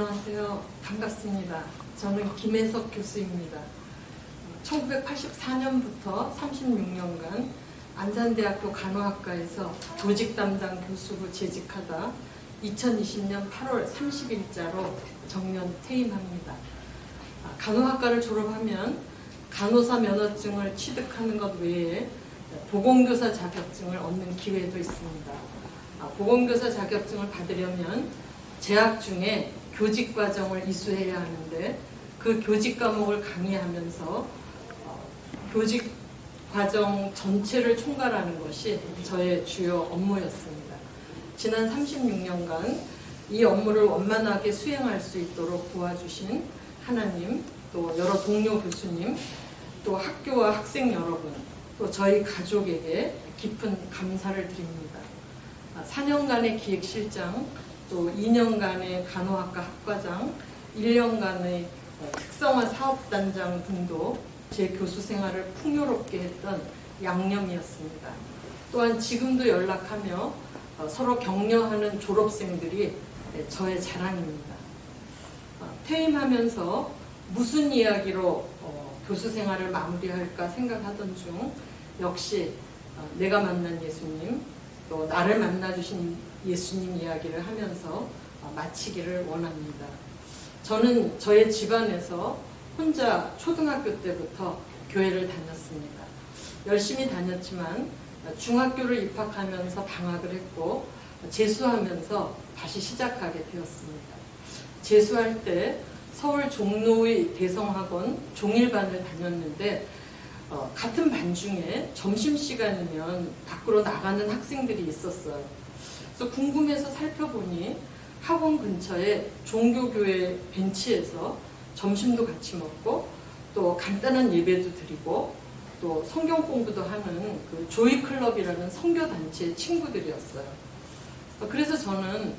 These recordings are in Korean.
안녕하세요. 반갑습니다. 저는 김혜석 교수입니다. 1984년부터 36년간 안산대학교 간호학과에서 조직 담당 교수로 재직하다 2020년 8월 30일자로 정년 퇴임합니다. 간호학과를 졸업하면 간호사 면허증을 취득하는 것 외에 보건교사 자격증을 얻는 기회도 있습니다. 보건교사 자격증을 받으려면 재학 중에 교직 과정을 이수해야 하는데 그 교직 과목을 강의하면서 교직 과정 전체를 총괄하는 것이 저의 주요 업무였습니다. 지난 36년간 이 업무를 원만하게 수행할 수 있도록 도와주신 하나님, 또 여러 동료 교수님, 또 학교와 학생 여러분, 또 저희 가족에게 깊은 감사를 드립니다. 4년간의 기획실장, 또 2년간의 간호학과 학과장, 1년간의 특성화 사업단장 등도 제 교수 생활을 풍요롭게 했던 양념이었습니다. 또한 지금도 연락하며 서로 격려하는 졸업생들이 저의 자랑입니다. 퇴임하면서 무슨 이야기로 교수 생활을 마무리할까 생각하던 중 역시 내가 만난 예수님, 또 나를 만나주신 예수님 이야기를 하면서 마치기를 원합니다. 저는 저의 집안에서 혼자 초등학교 때부터 교회를 다녔습니다. 열심히 다녔지만 중학교를 입학하면서 방학을 했고 재수하면서 다시 시작하게 되었습니다. 재수할 때 서울 종로의 대성학원 종일반을 다녔는데 같은 반 중에 점심시간이면 밖으로 나가는 학생들이 있었어요. 그래서 궁금해서 살펴보니 학원 근처에 종교교회 벤치에서 점심도 같이 먹고 또 간단한 예배도 드리고 또 성경 공부도 하는 그 조이클럽이라는 선교단체의 친구들이었어요. 그래서 저는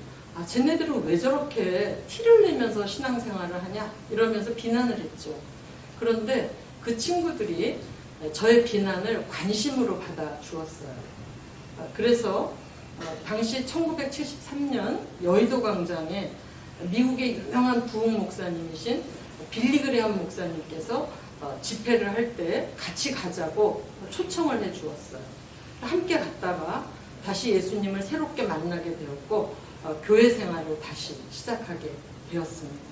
쟤네들은 왜 저렇게 티를 내면서 신앙생활을 하냐 이러면서 비난을 했죠. 그런데 그 친구들이 저의 비난을 관심으로 받아주었어요. 그래서 당시 1973년 여의도 광장에 미국의 유명한 부흥 목사님이신 빌리그레함 목사님께서 집회를 할 때 같이 가자고 초청을 해 주었어요. 함께 갔다가 다시 예수님을 새롭게 만나게 되었고 교회 생활을 다시 시작하게 되었습니다.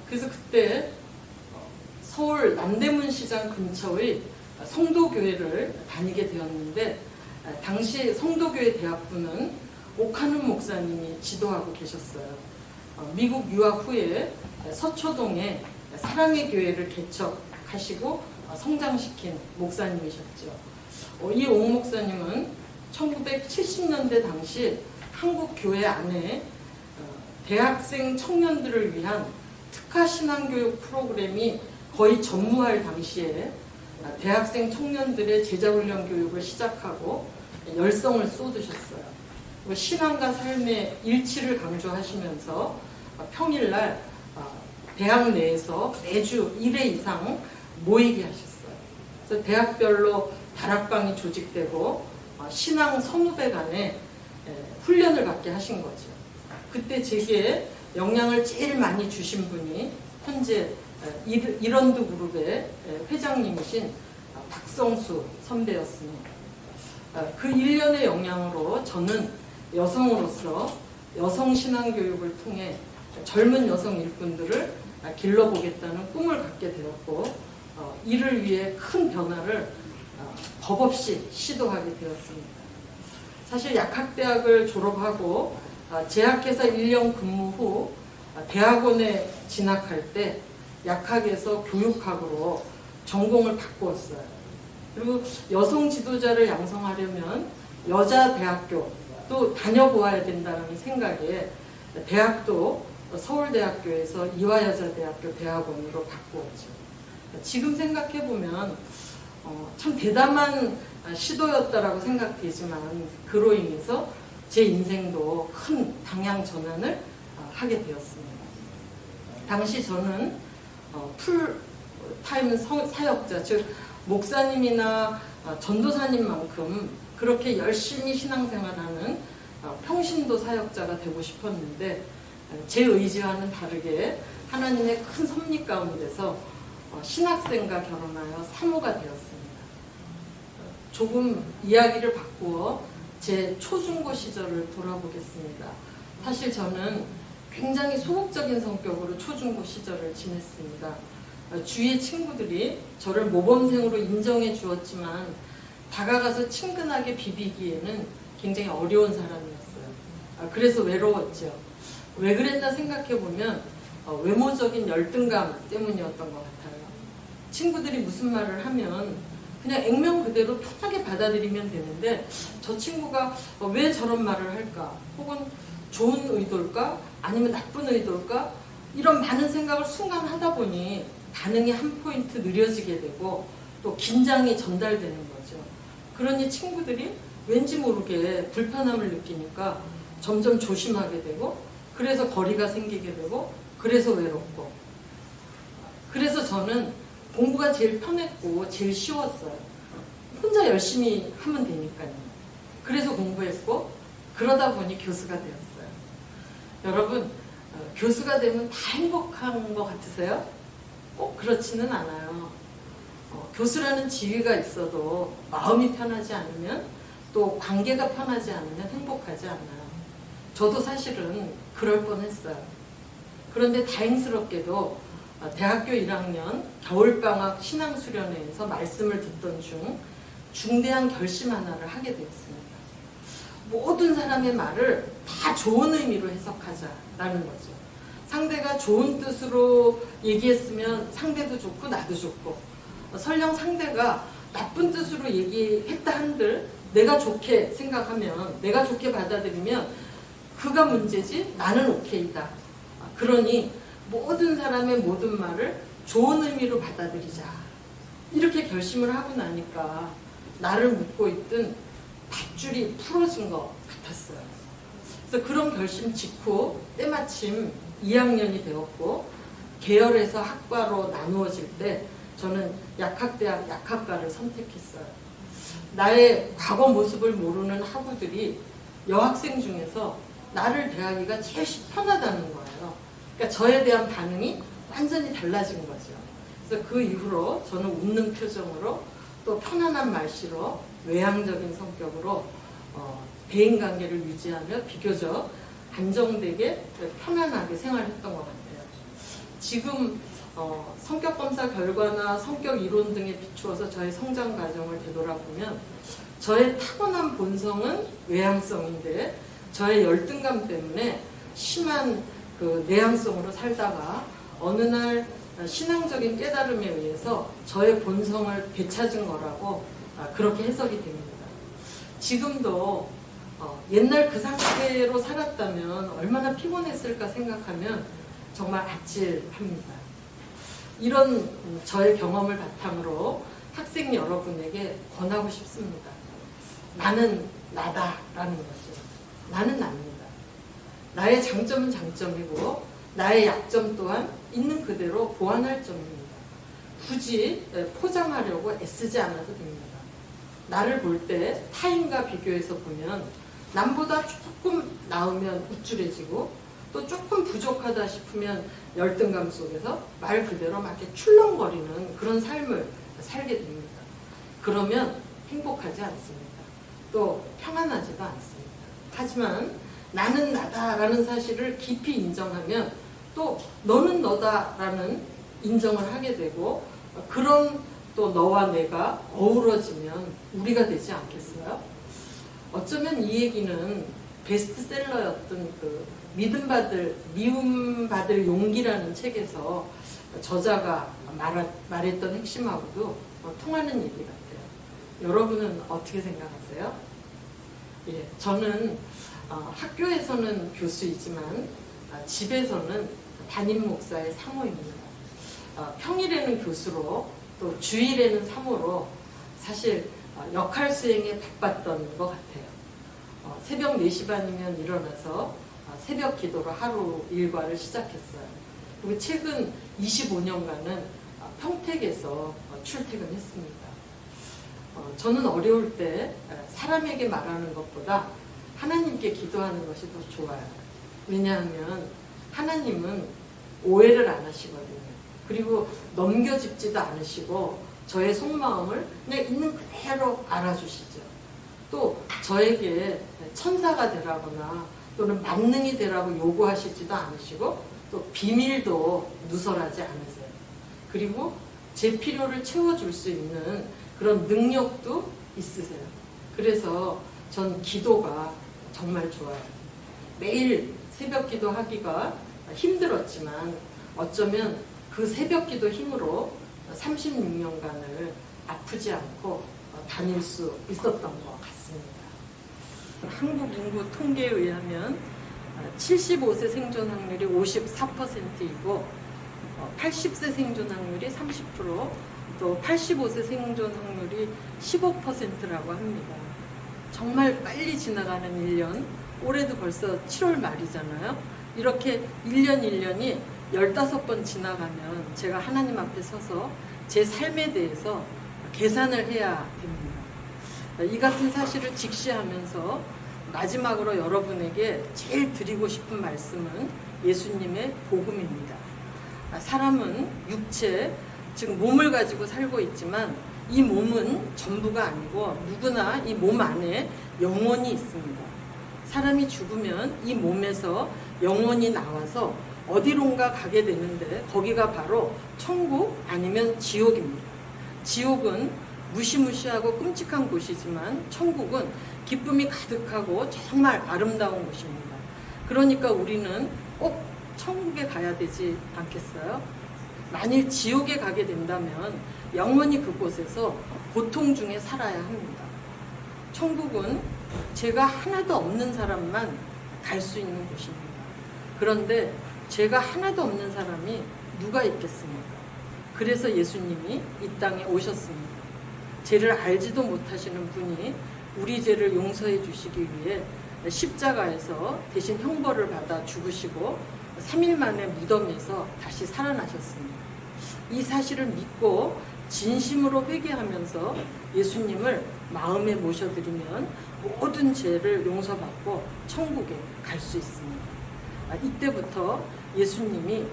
그래서 그때 서울 남대문 시장 근처의 성도교회를 다니게 되었는데 당시 성도교회 대학부는 오카눈 목사님이 지도하고 계셨어요. 미국 유학 후에 서초동에 사랑의 교회를 개척하시고 성장시킨 목사님이셨죠. 이 옥 목사님은 1970년대 당시 한국 교회 안에 대학생 청년들을 위한 특화 신앙교육 프로그램이 거의 전무할 당시에 대학생 청년들의 제자훈련 교육을 시작하고 열성을 쏟으셨어요. 신앙과 삶의 일치를 강조하시면서 평일날 대학 내에서 매주 1회 이상 모이게 하셨어요. 그래서 대학별로 다락방이 조직되고 신앙 선후배 간에 훈련을 받게 하신 거죠. 그때 제게 영향을 제일 많이 주신 분이 현재 이런드 그룹의 회장님이신 박성수 선배였습니다. 그 1년의 영향으로 저는 여성으로서 여성신앙교육을 통해 젊은 여성 일꾼들을 길러보겠다는 꿈을 갖게 되었고 이를 위해 큰 변화를 법 없이 시도하게 되었습니다. 사실 약학대학을 졸업하고 제약회사 1년 근무 후 대학원에 진학할 때 약학에서 교육학으로 전공을 바꾸었어요. 그리고 여성 지도자를 양성하려면 여자 대학교도 다녀보아야 된다는 생각에 대학도 서울대학교에서 이화여자대학교 대학원으로 바꾸었죠. 지금 생각해보면 참 대담한 시도였다라고 생각되지만 그로 인해서 제 인생도 큰 방향 전환을 하게 되었습니다. 당시 저는 풀타임 사역자, 즉 목사님이나 전도사님만큼 그렇게 열심히 신앙생활하는 평신도 사역자가 되고 싶었는데 제 의지와는 다르게 하나님의 큰 섭리 가운데서 신학생과 결혼하여 사모가 되었습니다. 조금 이야기를 바꾸어 제 초중고 시절을 돌아보겠습니다. 사실 저는 굉장히 소극적인 성격으로 초중고 시절을 지냈습니다. 주위의 친구들이 저를 모범생으로 인정해 주었지만 다가가서 친근하게 비비기에는 굉장히 어려운 사람이었어요. 그래서 외로웠죠. 왜 그랬나 생각해보면 외모적인 열등감 때문이었던 것 같아요. 친구들이 무슨 말을 하면 그냥 액면 그대로 편하게 받아들이면 되는데 저 친구가 왜 저런 말을 할까? 혹은 좋은 의도일까? 아니면 나쁜 의도일까? 이런 많은 생각을 순간 하다 보니 반응이 한 포인트 느려지게 되고 또 긴장이 전달되는 거죠. 그러니 친구들이 왠지 모르게 불편함을 느끼니까 점점 조심하게 되고 그래서 거리가 생기게 되고 그래서 외롭고 그래서 저는 공부가 제일 편했고 제일 쉬웠어요. 혼자 열심히 하면 되니까요. 그래서 공부했고 그러다 보니 교수가 되었어요. 여러분 교수가 되면 다 행복한 것 같으세요? 꼭 그렇지는 않아요. 교수라는 지위가 있어도 마음이 편하지 않으면 또 관계가 편하지 않으면 행복하지 않아요. 저도 사실은 그럴 뻔했어요. 그런데 다행스럽게도 대학교 1학년 겨울방학 신앙수련회에서 말씀을 듣던 중 중대한 결심 하나를 하게 되었습니다. 모든 사람의 말을 다 좋은 의미로 해석하자라는 거죠. 상대가 좋은 뜻으로 얘기했으면 상대도 좋고 나도 좋고 설령 상대가 나쁜 뜻으로 얘기했다 한들 내가 좋게 생각하면 내가 좋게 받아들이면 그가 문제지 나는 오케이다. 그러니 모든 사람의 모든 말을 좋은 의미로 받아들이자. 이렇게 결심을 하고 나니까 나를 묶고 있던 밧줄이 풀어진 것 같았어요. 그래서 그런 결심 직후 때마침 2학년이 되었고 계열에서 학과로 나누어질 때 저는 약학대학 약학과를 선택했어요. 나의 과거 모습을 모르는 학우들이 여학생 중에서 나를 대하기가 제일 편하다는 거예요. 그러니까 저에 대한 반응이 완전히 달라진 거죠. 그래서 그 이후로 저는 웃는 표정으로 또 편안한 말씨로 외향적인 성격으로 대인관계를 유지하며 비교적 안정되게 편안하게 생활했던 것 같아요. 지금 성격검사 결과나 성격 이론 등에 비추어서 저의 성장 과정을 되돌아보면 저의 타고난 본성은 외향성인데 저의 열등감 때문에 심한 그 내향성으로 살다가 어느 날 신앙적인 깨달음에 의해서 저의 본성을 되찾은 거라고 그렇게 해석이 됩니다. 지금도 옛날 그 상태로 살았다면 얼마나 피곤했을까 생각하면 정말 아찔합니다. 이런 저의 경험을 바탕으로 학생 여러분에게 권하고 싶습니다. 나는 나다라는 거죠. 나는 납니다. 나의 장점은 장점이고 나의 약점 또한 있는 그대로 보완할 점입니다. 굳이 포장하려고 애쓰지 않아도 됩니다. 나를 볼 때 타인과 비교해서 보면 남보다 조금 나으면 우쭐해지고 또 조금 부족하다 싶으면 열등감 속에서 말 그대로 막 이렇게 출렁거리는 그런 삶을 살게 됩니다. 그러면 행복하지 않습니다. 또 평안하지도 않습니다. 하지만 나는 나다라는 사실을 깊이 인정하면 또 너는 너다라는 인정을 하게 되고 그런 또 너와 내가 어우러지면 우리가 되지 않겠어요? 어쩌면 이 얘기는 베스트셀러였던 그 미움받을 용기라는 책에서 저자가 말했던 핵심하고도 통하는 얘기 같아요. 여러분은 어떻게 생각하세요? 예, 저는 학교에서는 교수이지만 집에서는 담임 목사의 사모입니다. 평일에는 교수로 또 주일에는 사모로 사실 역할 수행에 바빴던 것 같아요. 새벽 4시 반이면 일어나서 새벽 기도로 하루 일과를 시작했어요. 그리고 최근 25년간은 평택에서 출퇴근했습니다. 저는 어려울 때 사람에게 말하는 것보다 하나님께 기도하는 것이 더 좋아요. 왜냐하면 하나님은 오해를 안 하시거든요. 그리고 넘겨짚지도 않으시고 저의 속마음을 그냥 있는 그대로 알아주시죠. 또 저에게 천사가 되라거나 또는 만능이 되라고 요구하시지도 않으시고 또 비밀도 누설하지 않으세요. 그리고 제 필요를 채워줄 수 있는 그런 능력도 있으세요. 그래서 전 기도가 정말 좋아요. 매일 새벽 기도하기가 힘들었지만 어쩌면 그 새벽 기도 힘으로 36년간을 아프지 않고 다닐 수 있었던 것 같습니다. 한국 인구 통계에 의하면 75세 생존 확률이 54%이고 80세 생존 확률이 30%, 또 85세 생존 확률이 15%라고 합니다. 정말 빨리 지나가는 1년, 올해도 벌써 7월 말이잖아요. 이렇게 1년 1년이 15번 지나가면 제가 하나님 앞에 서서 제 삶에 대해서 계산을 해야 됩니다. 이 같은 사실을 직시하면서 마지막으로 여러분에게 제일 드리고 싶은 말씀은 예수님의 복음입니다. 사람은 육체, 즉 몸을 가지고 살고 있지만 이 몸은 전부가 아니고 누구나 이 몸 안에 영혼이 있습니다. 사람이 죽으면 이 몸에서 영혼이 나와서 어디론가 가게 되는데 거기가 바로 천국 아니면 지옥입니다. 지옥은 무시무시하고 끔찍한 곳이지만 천국은 기쁨이 가득하고 정말 아름다운 곳입니다. 그러니까 우리는 꼭 천국에 가야 되지 않겠어요? 만일 지옥에 가게 된다면 영원히 그곳에서 고통 중에 살아야 합니다. 천국은 죄가 하나도 없는 사람만 갈 수 있는 곳입니다. 그런데 죄가 하나도 없는 사람이 누가 있겠습니까? 그래서 예수님이 이 땅에 오셨습니다. 죄를 알지도 못하시는 분이 우리 죄를 용서해 주시기 위해 십자가에서 대신 형벌을 받아 죽으시고 3일 만에 무덤에서 다시 살아나셨습니다. 이 사실을 믿고 진심으로 회개하면서 예수님을 마음에 모셔드리면 모든 죄를 용서받고 천국에 갈 수 있습니다. 이때부터 예수님이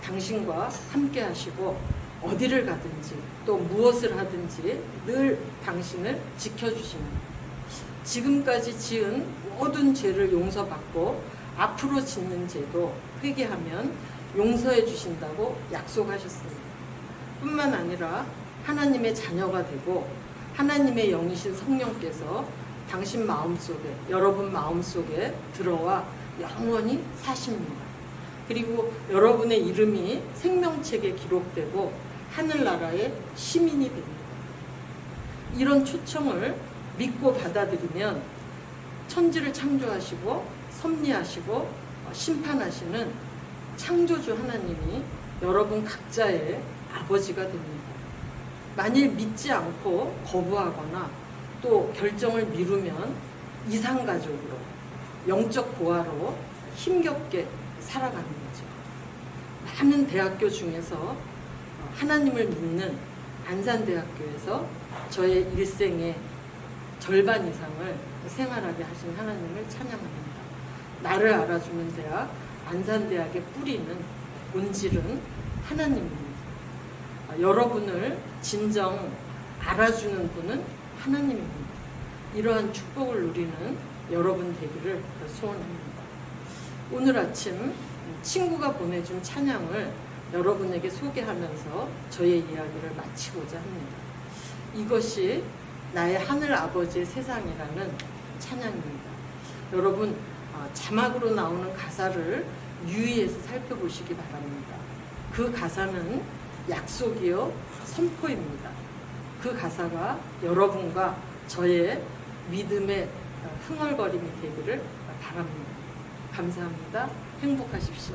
당신과 함께 하시고 어디를 가든지 또 무엇을 하든지 늘 당신을 지켜주십니다. 지금까지 지은 모든 죄를 용서받고 앞으로 짓는 죄도 회개하면 용서해 주신다고 약속하셨습니다. 뿐만 아니라 하나님의 자녀가 되고 하나님의 영이신 성령께서 당신 마음속에, 여러분 마음속에 들어와 영원히 사십니다. 그리고 여러분의 이름이 생명책에 기록되고 하늘나라의 시민이 됩니다. 이런 초청을 믿고 받아들이면 천지를 창조하시고 섭리하시고 심판하시는 창조주 하나님이 여러분 각자의 아버지가 됩니다. 만일 믿지 않고 거부하거나 또 결정을 미루면 이상가족으로, 영적 고아로 힘겹게 살아가는 거죠. 많은 대학교 중에서 하나님을 믿는 안산대학교에서 저의 일생의 절반 이상을 생활하게 하신 하나님을 찬양합니다. 나를 알아주는 대학, 안산대학의 뿌리는, 본질은 하나님입니다. 여러분을 진정 알아주는 분은 하나님입니다. 이러한 축복을 누리는 여러분 되기를 소원합니다. 오늘 아침 친구가 보내준 찬양을 여러분에게 소개하면서 저의 이야기를 마치고자 합니다. 이것이 나의 하늘 아버지의 세상이라는 찬양입니다. 여러분 자막으로 나오는 가사를 유의해서 살펴보시기 바랍니다. 그 가사는 약속이요 선포입니다. 그 가사가 여러분과 저의 믿음의 흥얼거림이 되기를 바랍니다. 감사합니다. 행복하십시오.